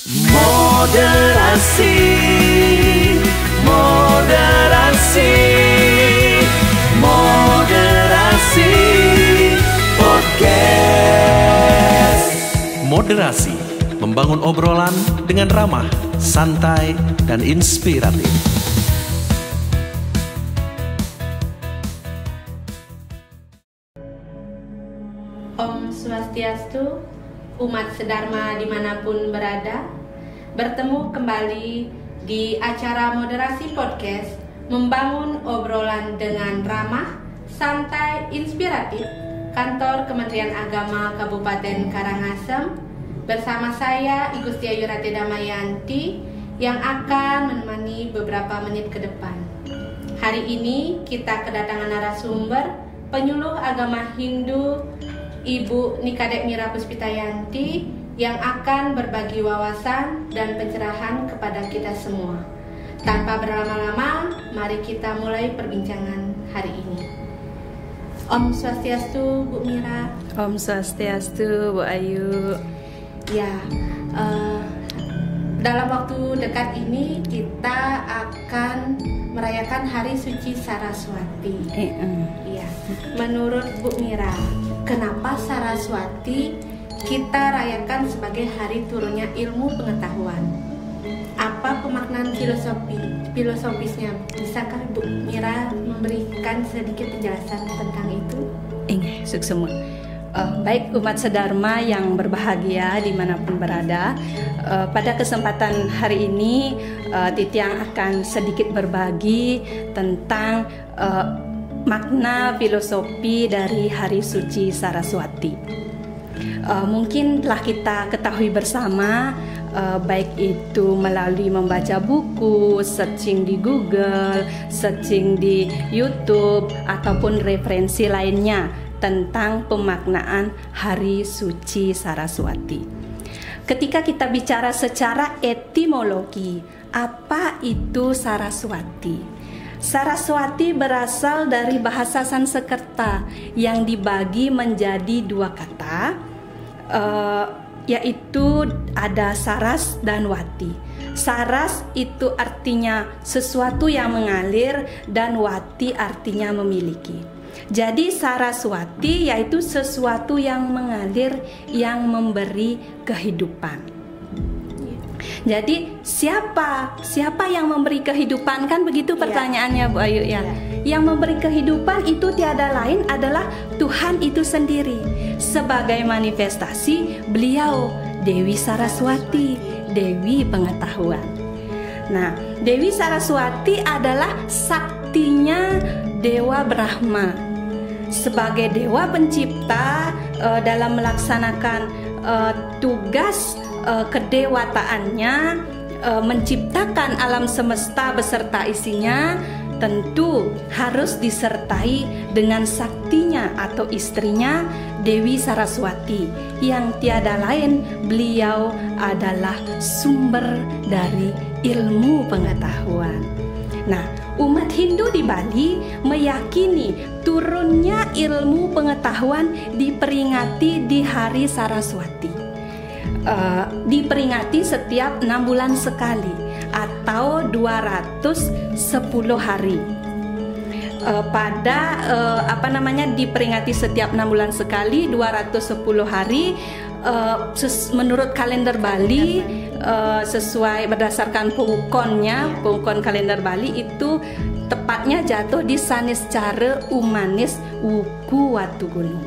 Moderasi, moderasi, moderasi podcast. Moderasi, membangun obrolan dengan ramah, santai, dan inspiratif. Om Swastiastu, umat sedharma dimanapun berada, bertemu kembali di acara Moderasi Podcast, membangun obrolan dengan ramah, santai, inspiratif, Kantor Kementerian Agama Kabupaten Karangasem, bersama saya Igusti Ayu Rate Damayanti yang akan menemani beberapa menit ke depan. Hari ini kita kedatangan narasumber penyuluh agama Hindu Ibu Nikadek Mira Puspitayanti yang akan berbagi wawasan dan pencerahan kepada kita semua. Tanpa berlama-lama, mari kita mulai perbincangan hari ini. Om Swastiastu, Bu Mira. Om Swastiastu, Bu Ayu. Ya, dalam waktu dekat ini kita akan merayakan Hari Suci Saraswati. Ya, menurut Bu Mira, kenapa Saraswati kita rayakan sebagai hari turunnya ilmu pengetahuan? Apa pemaknaan filosofisnya? Bisakah Bu Mira memberikan sedikit penjelasan tentang itu? Suksema. Baik umat sedharma yang berbahagia dimanapun berada, pada kesempatan hari ini Titiang akan sedikit berbagi tentang makna filosofi dari Hari Suci Saraswati. Mungkin telah kita ketahui bersama, baik itu melalui membaca buku, searching di Google, searching di YouTube, ataupun referensi lainnya tentang pemaknaan Hari Suci Saraswati. Ketika kita bicara secara etimologi, apa itu Saraswati? Saraswati berasal dari bahasa Sanskerta yang dibagi menjadi dua kata, yaitu ada saras dan wati. Saras itu artinya sesuatu yang mengalir dan wati artinya memiliki. Jadi Saraswati yaitu sesuatu yang mengalir, yang memberi kehidupan. Jadi siapa yang memberi kehidupan, kan begitu pertanyaannya Bu Ayu ya. Yang memberi kehidupan itu tiada lain adalah Tuhan itu sendiri. Sebagai manifestasi beliau Dewi Saraswati, Dewi Pengetahuan. Nah, Dewi Saraswati adalah saktinya Dewa Brahma. Sebagai dewa pencipta, dalam melaksanakan tugas kedewataannya, menciptakan alam semesta beserta isinya, tentu harus disertai dengan saktinya atau istrinya Dewi Saraswati, yang tiada lain beliau adalah sumber dari ilmu pengetahuan. Nah, umat Hindu di Bali meyakini turunnya ilmu pengetahuan diperingati di Hari Saraswati. Diperingati setiap 6 bulan sekali atau 210 hari. Diperingati setiap 6 bulan sekali 210 hari. Menurut kalender Bali, sesuai berdasarkan pengukon kalender Bali itu tepatnya jatuh di Saniscara Umanis Wuku Watu Gunung.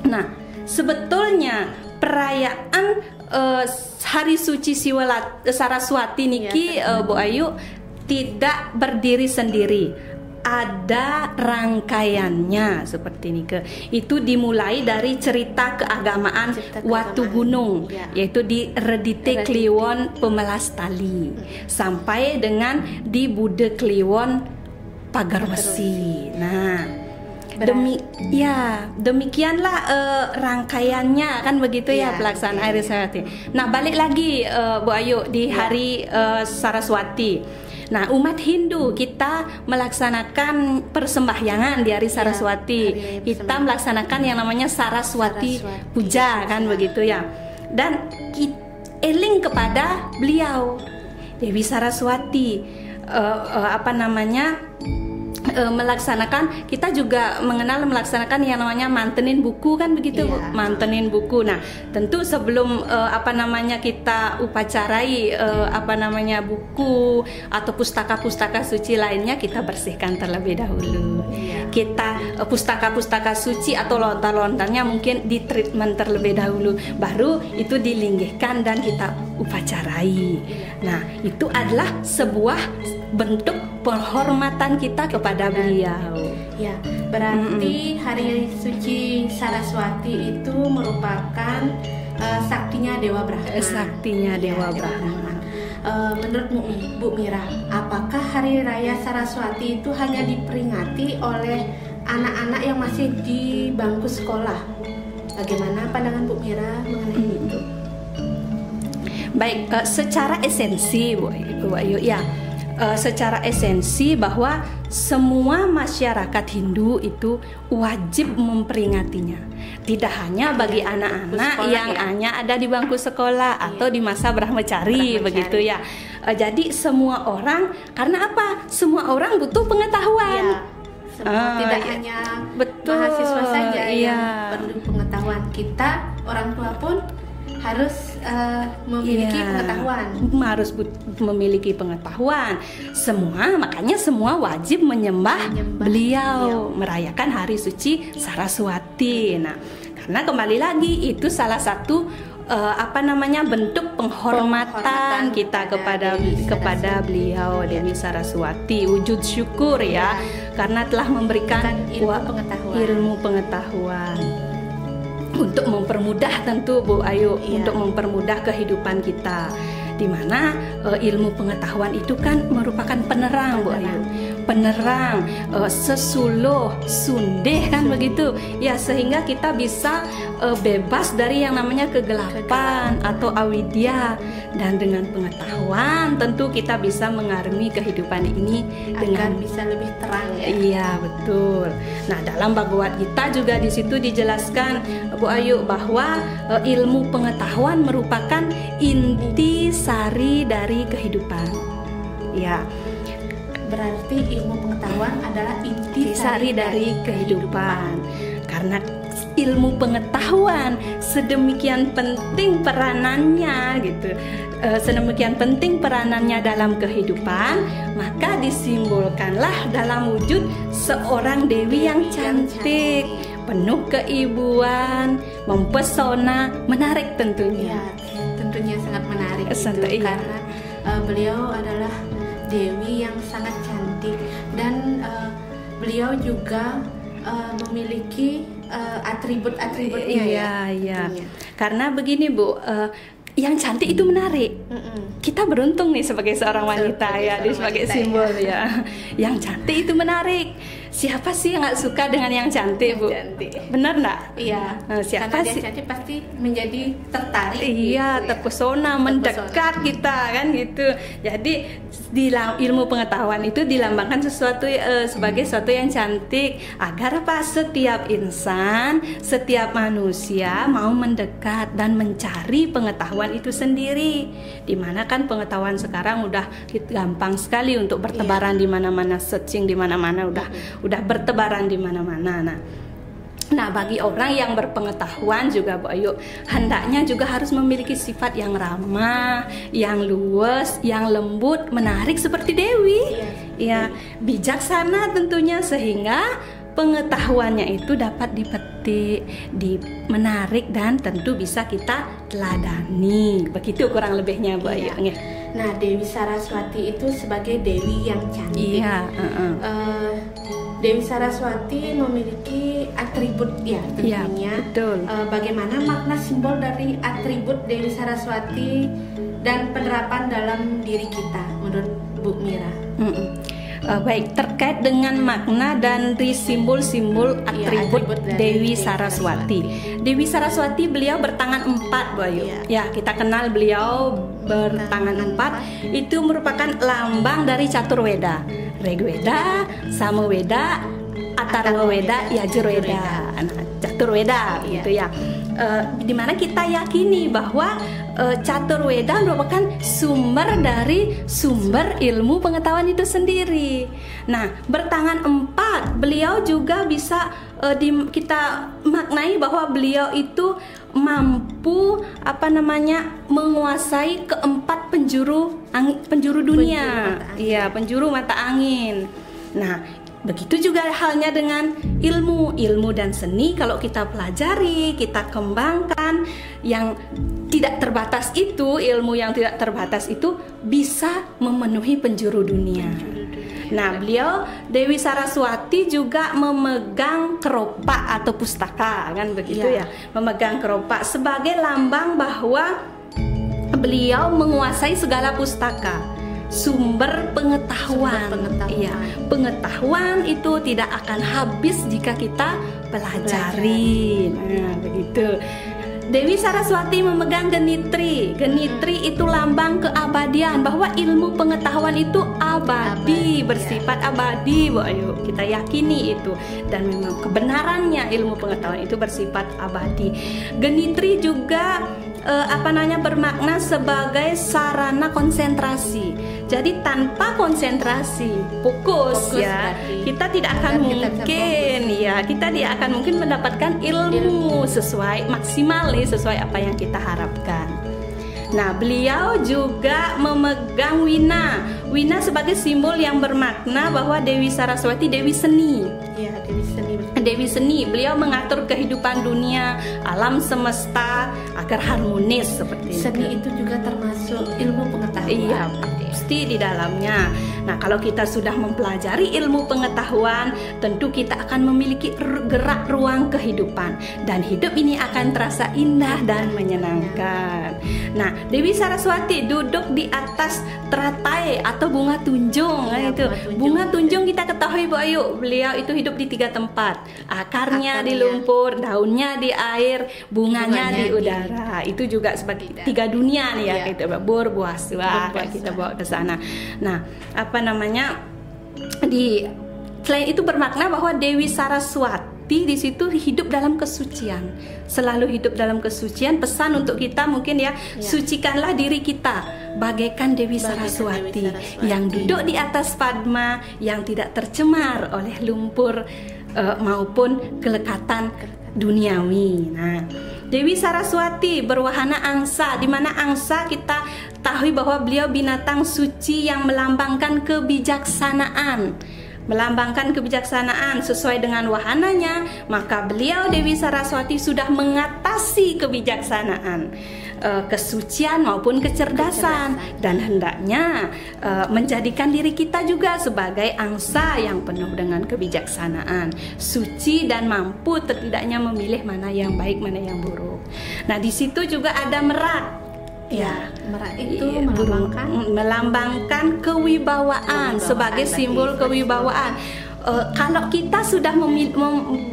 Nah, sebetulnya perayaan Hari Suci Saraswati niki Bu Ayu tidak berdiri sendiri. Ada rangkaiannya seperti ini. Itu dimulai dari cerita keagamaan Watu Gunung, yaitu di Redite Kliwon Pemelas Tali, sampai dengan di Bude Kliwon Pagar Besi. Nah, demikianlah rangkaiannya, kan begitu ya pelaksanaan Hari Saraswati. Nah, balik lagi Bu Ayu di Hari Saraswati. Nah, umat Hindu kita melaksanakan persembahyangan di Hari Saraswati. Kita melaksanakan yang namanya Saraswati Puja, kan begitu ya. Dan eling kepada beliau Dewi Saraswati. Melaksanakan, kita juga melaksanakan yang namanya mantenin buku kan begitu, Bu? Mantenin buku. Nah, tentu sebelum kita upacarai buku atau pustaka-pustaka suci lainnya, kita bersihkan terlebih dahulu. Kita pustaka-pustaka suci atau lontar-lontarnya mungkin di treatment terlebih dahulu, baru itu dilinggihkan dan kita upacarai. Nah, itu adalah sebuah bentuk penghormatan kita kepada beliau. Ya, berarti Hari Suci Saraswati itu merupakan saktinya Dewa Brahma. Saktinya Dewa Brahma. Menurut Bu Mira, apakah Hari Raya Saraswati itu hanya diperingati oleh anak-anak yang masih di bangku sekolah? Bagaimana pandangan Bu Mira mengenai itu? Baik, secara esensi Bu Ayu ya. Secara esensi bahwa semua masyarakat Hindu itu wajib memperingatinya. Tidak hanya bagi anak-anak yang hanya ada di bangku sekolah atau di masa brahmacari begitu ya. Jadi semua orang, karena apa? Semua orang butuh pengetahuan. Tidak hanya mahasiswa saja yang perlu pengetahuan. Kita orang tua pun harus memiliki pengetahuan. Harus memiliki pengetahuan. Makanya semua wajib menyembah beliau, merayakan Hari Suci Saraswati. Nah, karena kembali lagi itu salah satu bentuk penghormatan kita kepada beliau Dewi Saraswati, wujud syukur ya, karena telah memberikan ilmu pengetahuan. Untuk mempermudah tentu Bu Ayu, untuk mempermudah kehidupan kita, di mana ilmu pengetahuan itu kan merupakan penerang Bu Ayu, penerang sesuluh sundeh kan begitu ya, sehingga kita bisa bebas dari yang namanya kegelapan atau avidya, dan dengan pengetahuan tentu kita bisa mengarungi kehidupan ini dengan bisa lebih terang ya. Iya betul. Nah, dalam Bhagavad Gita juga di situ dijelaskan Bu Ayu bahwa ilmu pengetahuan merupakan inti sari dari kehidupan. Ya. Berarti ilmu pengetahuan adalah inti sari dari kehidupan. Karena ilmu pengetahuan sedemikian penting peranannya gitu. Sedemikian penting peranannya dalam kehidupan, maka disimbolkanlah dalam wujud seorang dewi yang cantik, penuh keibuan, mempesona, menarik tentunya. Tentunya sangat menarik karena beliau adalah dewi yang sangat cantik, dan beliau juga memiliki atribut-atributnya ya. Karena begini Bu, yang cantik itu menarik. Kita beruntung nih sebagai seorang wanita sebagai simbol ya. Yang cantik itu menarik. Siapa sih yang nggak suka dengan yang cantik, Bu? Benar nggak? Iya. Siapa sih? Cantik pasti menjadi tertarik. Iya, gitu, terpesona, mendekat kita kan gitu. Jadi di ilmu pengetahuan itu dilambangkan sebagai sesuatu yang cantik, agar apa? Setiap insan, setiap manusia mau mendekat dan mencari pengetahuan itu sendiri. Dimana kan pengetahuan sekarang udah gampang sekali untuk bertebaran di mana-mana, searching di mana-mana udah bertebaran di mana-mana. Nah, bagi orang yang berpengetahuan juga Bu Ayu, hendaknya juga harus memiliki sifat yang ramah, yang luwes, yang lembut, menarik seperti Dewi. Ya, bijaksana tentunya, sehingga pengetahuannya itu dapat dipetik, menarik, dan tentu bisa kita teladani. Begitu kurang lebihnya Bu Ayu. Nah, Dewi Saraswati itu sebagai dewi yang cantik. Dewi Saraswati memiliki atribut tentunya. Betul. Bagaimana makna simbol dari atribut Dewi Saraswati dan penerapan dalam diri kita menurut Bu Mira? Baik, terkait dengan makna dan simbol-simbol atribut Dewi Saraswati. Dewi Saraswati beliau bertangan 4 Bu Ayu. Ya, kita kenal beliau bertangan 4. Itu merupakan lambang dari Caturweda. Rigweda, Samaweda, Atharvaveda, Yajurveda. Nah, Caturweda gitu ya. Dimana kita yakini bahwa Caturweda merupakan sumber dari sumber ilmu pengetahuan itu sendiri. Nah, bertangan 4 beliau juga bisa kita maknai bahwa beliau itu mampu menguasai keempat penjuru dunia. Iya, penjuru mata angin. Nah, begitu juga halnya dengan ilmu dan seni. Kalau kita pelajari, kita kembangkan, yang tidak terbatas itu, ilmu yang tidak terbatas itu bisa memenuhi penjuru dunia. Nah, beliau Dewi Saraswati juga memegang keropak atau pustaka, kan begitu ya. Memegang keropak sebagai lambang bahwa beliau menguasai segala pustaka, sumber pengetahuan. Iya, pengetahuan itu tidak akan habis jika kita pelajari. Nah, begitu. Dewi Saraswati memegang genitri. Genitri itu lambang keabadian, bahwa ilmu pengetahuan itu abadi, bersifat abadi. Ayo kita yakini itu, dan memang kebenarannya ilmu pengetahuan itu bersifat abadi. Genitri juga bermakna sebagai sarana konsentrasi. Jadi tanpa konsentrasi, fokus ya, kita tidak akan mungkin mendapatkan ilmu sesuai maksimalis, sesuai apa yang kita harapkan. Nah, beliau juga memegang wina. Wina sebagai simbol yang bermakna bahwa Dewi Saraswati Dewi Seni. Ya, Dewi Seni. Dewi Seni, beliau mengatur kehidupan dunia, alam semesta agar harmonis seperti itu. Seni itu juga termasuk ilmu pengetahuan. Iya, pasti di dalamnya. Nah, kalau kita sudah mempelajari ilmu pengetahuan, tentu kita akan memiliki gerak ruang kehidupan, dan hidup ini akan terasa indah dan menyenangkan. Nah, Dewi Saraswati duduk di atas teratai atau bunga tunjung. Bunga tunjung kita ketahui Bu Ayu, beliau itu hidup di 3 tempat. Akarnya di lumpur, daunnya di air, bunganya di udara. Itu juga sebagai 3 dunia nih ya, gitu. Burbuaswa kita bawa ke sana. Nah, selain itu bermakna bahwa Dewi Saraswati di situ hidup dalam kesucian, selalu hidup dalam kesucian. Pesan untuk kita mungkin ya, sucikanlah diri kita bagaikan Dewi Saraswati yang duduk di atas padma, yang tidak tercemar oleh lumpur maupun kelekatan duniawi. Nah, Dewi Saraswati berwahana angsa, di mana angsa kita tahu bahwa beliau binatang suci yang melambangkan kebijaksanaan. Sesuai dengan wahananya, maka beliau Dewi Saraswati sudah mengatasi kebijaksanaan, kesucian maupun kecerdasan, dan hendaknya menjadikan diri kita juga sebagai angsa yang penuh dengan kebijaksanaan, suci dan mampu setidaknya memilih mana yang baik, mana yang buruk. Nah, di situ juga ada merak. Ya, merak itu melambangkan kewibawaan, sebagai simbol kewibawaan. Kalau kita sudah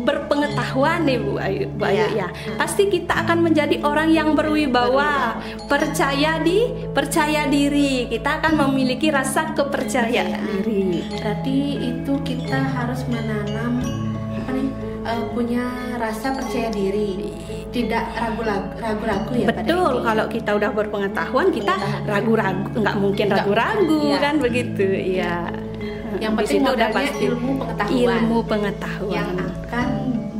berpengetahuan nih Bu Ayu ya, pasti kita akan menjadi orang yang berwibawa, percaya diri. Kita akan memiliki rasa kepercayaan diri. Berarti itu kita harus menanam punya rasa percaya diri, tidak ragu-ragu ya. Betul, kalau kita udah berpengetahuan, kita ragu-ragu, nggak mungkin ragu-ragu kan begitu ya. Yang penting udah pasti ilmu pengetahuan yang akan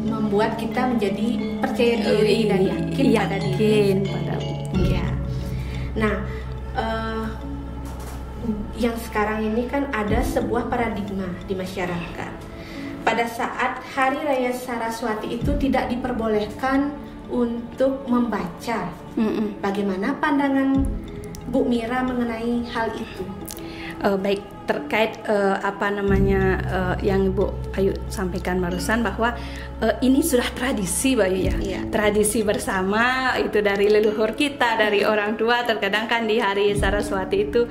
membuat kita menjadi percaya diri dan yakin pada diri. Ya. Nah, yang sekarang ini kan ada sebuah paradigma di masyarakat. Pada saat Hari Raya Saraswati itu tidak diperbolehkan untuk membaca. Bagaimana pandangan Bu Mira mengenai hal itu? Baik, terkait yang Ibu Ayu sampaikan barusan, bahwa ini sudah tradisi Bu Ayu ya. Tradisi bersama itu dari leluhur kita, dari orang tua. Terkadang kan di Hari Saraswati itu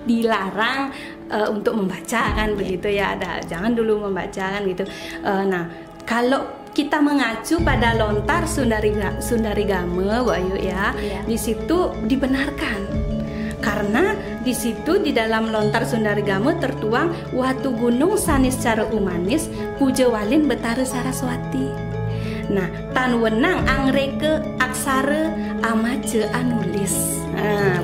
dilarang untuk membaca kan begitu ya, jangan dulu membaca kan gitu. Nah, kalau kita mengacu pada lontar Sundarigama Bu Ayu ya, di situ dibenarkan, karena di situ di dalam lontar Sundarigama tertuang watu gunung sanis cara umanis puja walin betara Saraswati. Nah, tan wenang angreke aksara amace anulis.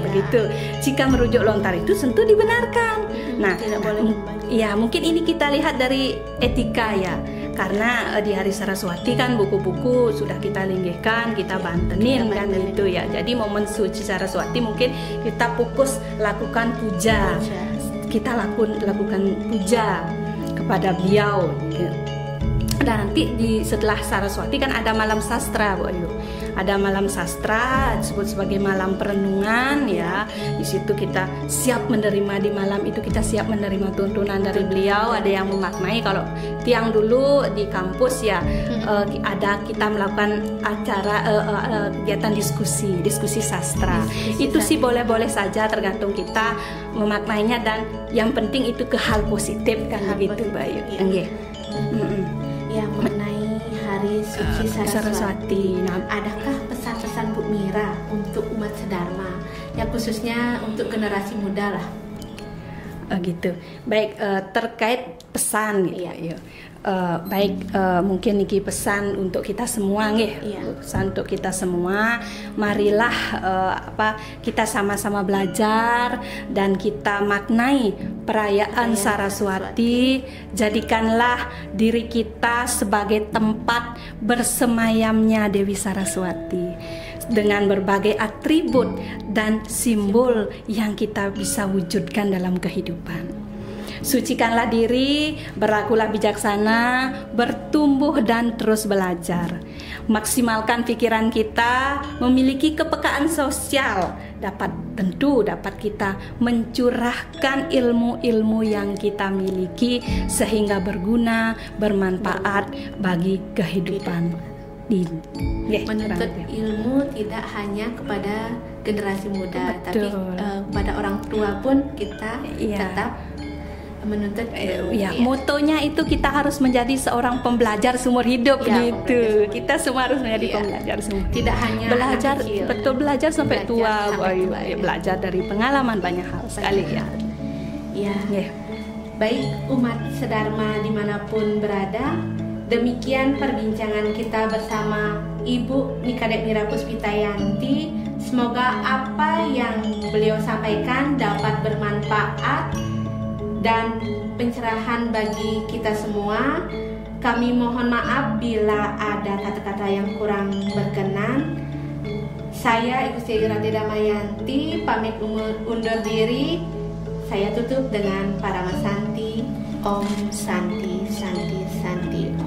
Begitu. Jika merujuk lontar itu tentu dibenarkan. Nah, tidak boleh. Ya, mungkin ini kita lihat dari etika ya. Karena di Hari Saraswati kan buku-buku sudah kita linggihkan, kita bantenin kan gitu ya. Jadi momen suci Saraswati mungkin kita fokus lakukan puja. Kita lakukan puja kepada beliau. Dan nanti setelah Saraswati kan ada malam sastra, Bu Ayu. Ada malam sastra disebut sebagai malam perenungan ya. Di situ kita siap menerima, di malam itu kita siap menerima tuntunan dari beliau. Ada yang memaknai kalau tiang dulu di kampus ya, ada kita melakukan acara kegiatan diskusi sastra. Itu sih boleh-boleh saja, tergantung kita memaknainya, dan yang penting itu ke hal positif kan begitu, Bayu. Ya, mengenai Hari Suci Saraswati, Nah, adakah pesan-pesan Bu Mira untuk umat sedharma, ya khususnya untuk generasi muda lah? Gitu. Baik, terkait pesan gitu. Iya. Mungkin niki pesan untuk kita semua nggih. Iya. Pesan untuk kita semua, marilah kita sama-sama belajar dan kita maknai perayaan Saraswati. Jadikanlah diri kita sebagai tempat bersemayamnya Dewi Saraswati dengan berbagai atribut dan simbol yang kita bisa wujudkan dalam kehidupan. Sucikanlah diri, berlakulah bijaksana, bertumbuh dan terus belajar. Maksimalkan pikiran kita, memiliki kepekaan sosial, dapat kita mencurahkan ilmu-ilmu yang kita miliki sehingga berguna, bermanfaat bagi kehidupan. Menuntut ilmu tidak hanya kepada generasi muda, Betul. tapi kepada orang tua pun kita tetap menuntut ilmu. Motonya itu kita harus menjadi seorang pembelajar seumur hidup gitu. Kita semua harus menjadi pembelajar seumur hidup. Tidak hanya belajar, betul belajar sampai tua, belajar dari pengalaman banyak hal sekali ya. Baik umat sedharma dimanapun berada, demikian perbincangan kita bersama Ibu Nikadek Mira Puspitayanti. Semoga apa yang beliau sampaikan dapat bermanfaat dan pencerahan bagi kita semua. Kami mohon maaf bila ada kata-kata yang kurang berkenan. Saya Ibu Syegerati Damayanti pamit undur diri. Saya tutup dengan Paramasanti. Om Santi Santi Santi.